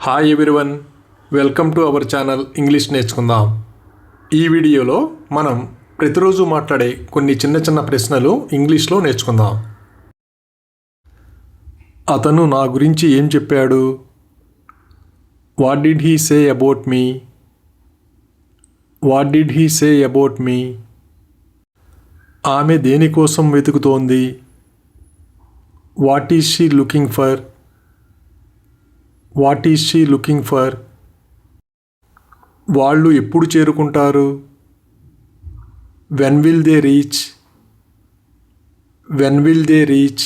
Hi everyone, welcome to our channel English నేర్చుకుందాం. ఈ వీడియోలో మనం ప్రతిరోజు మాట్లాడే కొన్ని చిన్న చిన్న ప్రశ్నలు ఇంగ్లీష్లో నేర్చుకుందాం. అతను నా గురించి ఏం చెప్పాడు? What did he say about me? What did he say about me? ఆమె దేనికోసం వెతుకుతోంది? What is she looking for? What is she looking for? వాళ్ళు ఎప్పుడు చేరుకుంటారు? When will they reach? When will they reach?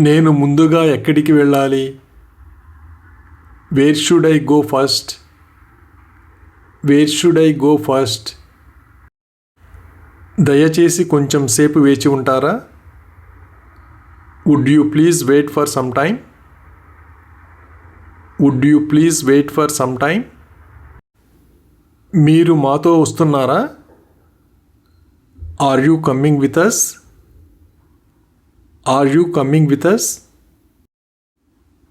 నేను ముందుగా ఎక్కడికి వెళ్ళాలి? Where should I go first? Where should I go first? దయచేసి కొంచెం సేపు వేచి ఉంటారా? Would you please wait for some time? Would you please wait for some time? మీరు మాతో వస్తున్నారా? Are you coming with us? Are you coming with us?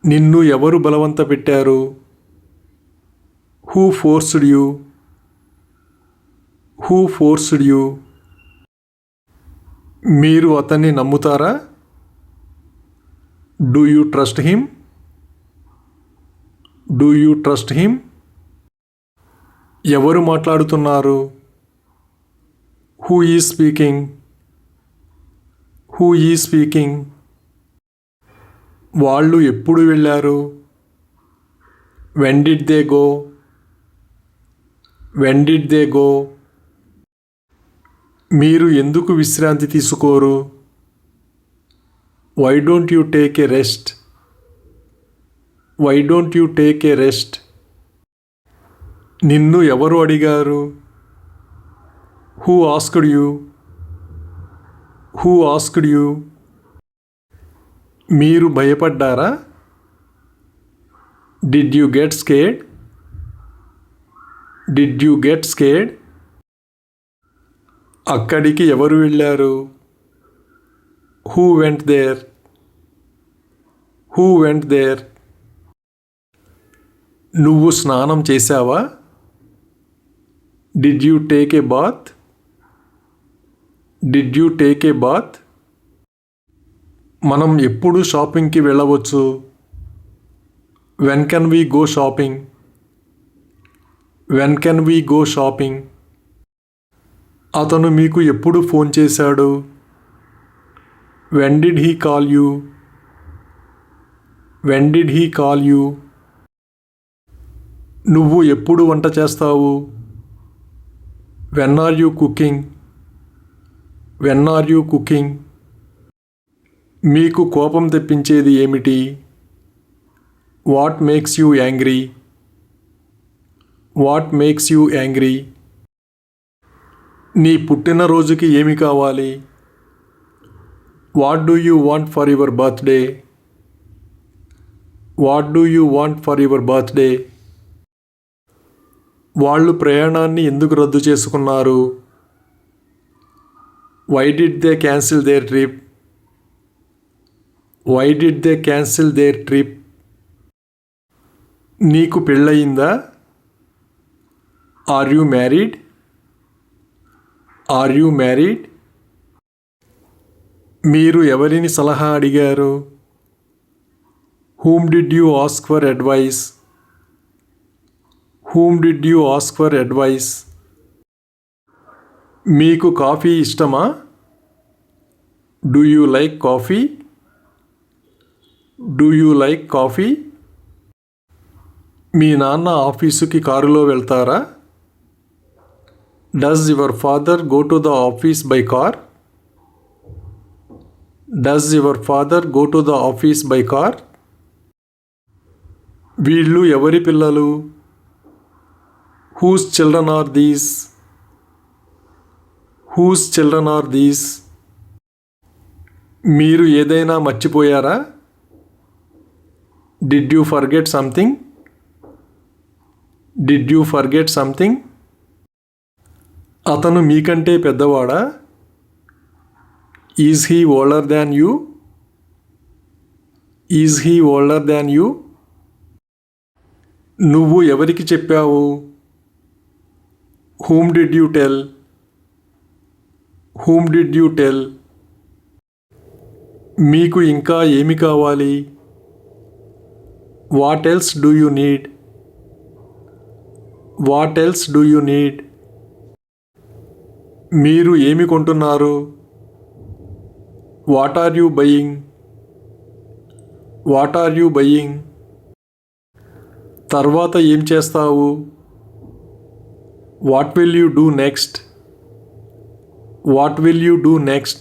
నిన్ను ఎవరు బలవంత పెట్టారు? Who forced you? Who forced you? మీరు అతన్ని నమ్ముతారా? Do you trust him? Do you trust him? ఎవరు మాట్లాడుతున్నారు? Who is speaking? Who is speaking? వాళ్ళు ఎప్పుడు వెళ్ళారు? When did they go? When did they go? మీరు ఎందుకు విశ్రాంతి తీసుకోరు? Why don't you take a rest? Why don't you take a rest? నిన్ను ఎవరు అడిగారు? Who asked you? Who asked you? మీరు భయపడ్డారా? Did you get scared? Did you get scared? అక్కడికి ఎవరు వెళ్ళారు? Who went there? Who went there? నువ్వు స్నానం చేశావా? Did you take a bath? Did you take a bath? మనం ఎప్పుడు షాపింగ్కి వెళ్ళవచ్చు? When can we go shopping? When can we go shopping? అతను మీకు ఎప్పుడు ఫోన్ చేశాడు? When did he call you? When did he call you? నువ్వు ఎప్పుడు వంట చేస్తావు? When are you cooking? When are you cooking? మీకు కోపం తెప్పించేది ఏమిటి? What makes you angry? What makes you angry? నీ పుట్టినరోజుకి ఏమి కావాలి? What do you want for your birthday? What do you want for your birthday? వాళ్ళు ప్రయాణాన్ని ఎందుకు రద్దు చేసుకున్నారు? Why did they cancel their trip? Why did they cancel their trip? నీకు పెళ్ళయిందా? Are you married? Are you married? మీరు ఎవరిని సలహా అడిగారు? Whom did you ask for advice? Whom did you ask for advice? మీకు కాఫీ ఇష్టమా? Do you like coffee? Do you like coffee? మీ నాన్న ఆఫీసుకి కారులో వెళ్తారా? Does your father go to the office by car? Does your father go to the office by car? వీళ్ళు ఎవరి పిల్లలు? Whose children are these? Whose children are these? మీరు ఏదైనా మర్చిపోయారా? Did you forget something? Did you forget something? అతను మీకంటే పెద్దవాడా? Is he older than you? Is he older than you? నువ్వు ఎవరికి చెప్పావు? Whom did you tell? Whom did you tell? మీకు ఇంకా ఏమి కావాలి? What else do you need? What else do you need? మీరు ఏమి కొంటున్నారు? What are you buying? What are you buying? తర్వాత ఏం చేస్తావు? What will you do next? What will you do next?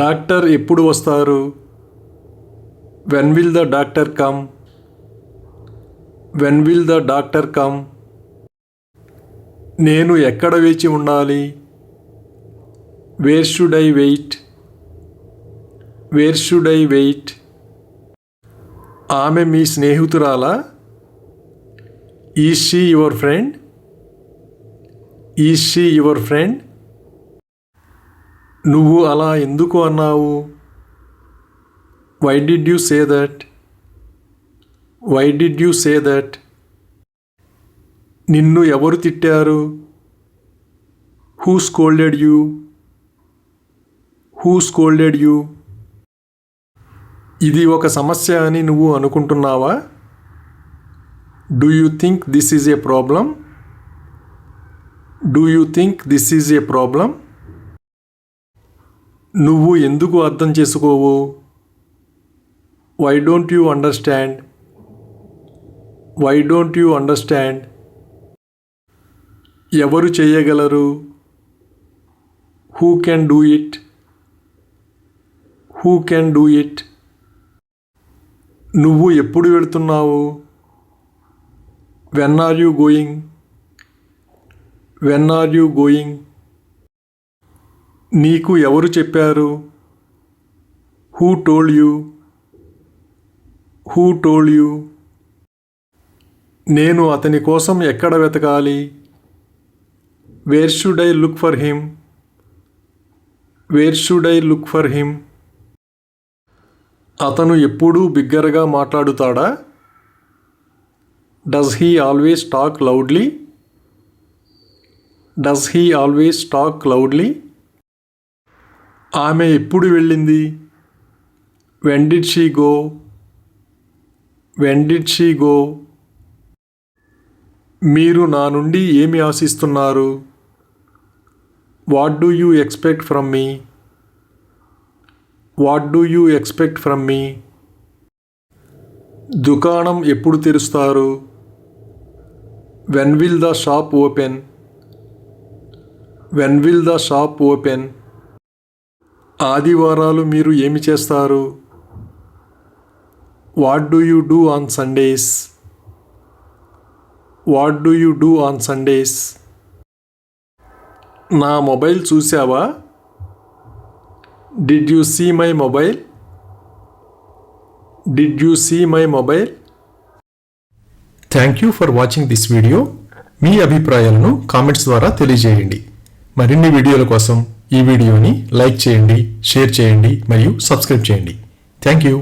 Doctor ఎప్పుడు వస్తారు? When will the doctor come? When will the doctor come? నేను ఎక్కడ వేచి ఉండాలి? Where should I wait? Where should I wait? ఆమె మీ స్నేహితురాలా? Is she your friend? Is she your friend? నువ్వు అలా ఎందుకు అన్నావు? Why did you say that? Why did you say that? నిన్ను ఎవరు తిట్టారు? Who scolded you? Who scolded you? ఇది ఒక సమస్య అని నువ్వు అనుకుంటున్నావా? Do you think this is a problem? Do you think this is a problem? నువ్వు ఎందుకు అర్థం చేసుకోవు? Why don't you understand? Why don't you understand? ఎవరు చేయగలరు? Who can do it? Who can do it? నువ్వు ఎప్పుడు వెళ్తున్నావు? When are you going? When are you going? నీకు ఎవరు చెప్పారు? Who told you? Who told you? నేను అతని కోసం ఎక్కడ వెతకాలి? Where should I look for him? Where should I look for him? అతను ఎప్పుడూ బిగ్గరగా మాట్లాడుతాడా? Does he always talk loudly? Does he always talk loudly? ఆమె ఎప్పుడు వెళ్ళింది? When did she go? When did she go? మీరు నా నుండి ఏమి ఆశిస్తున్నారు? What do you expect from me? What do you expect from me? దుకాణం ఎప్పుడు తెరుస్తారు? When will the shop open? When will the shop open? ఆదివారాలు మీరు ఏమి చేస్తారు? What do you do on Sundays? What do you do on Sundays? నా mobile చూసావా? Did you see my mobile? Did you see my mobile? Thank you for watching this video. మీ అభిప్రాయాలను comments ద్వారా తెలియజేయండి. మరిన్ని వీడియోల కోసం ఈ వీడియోని లైక్ చేయండి, షేర్ చేయండి మరియు సబ్స్క్రైబ్ చేయండి. Thank you.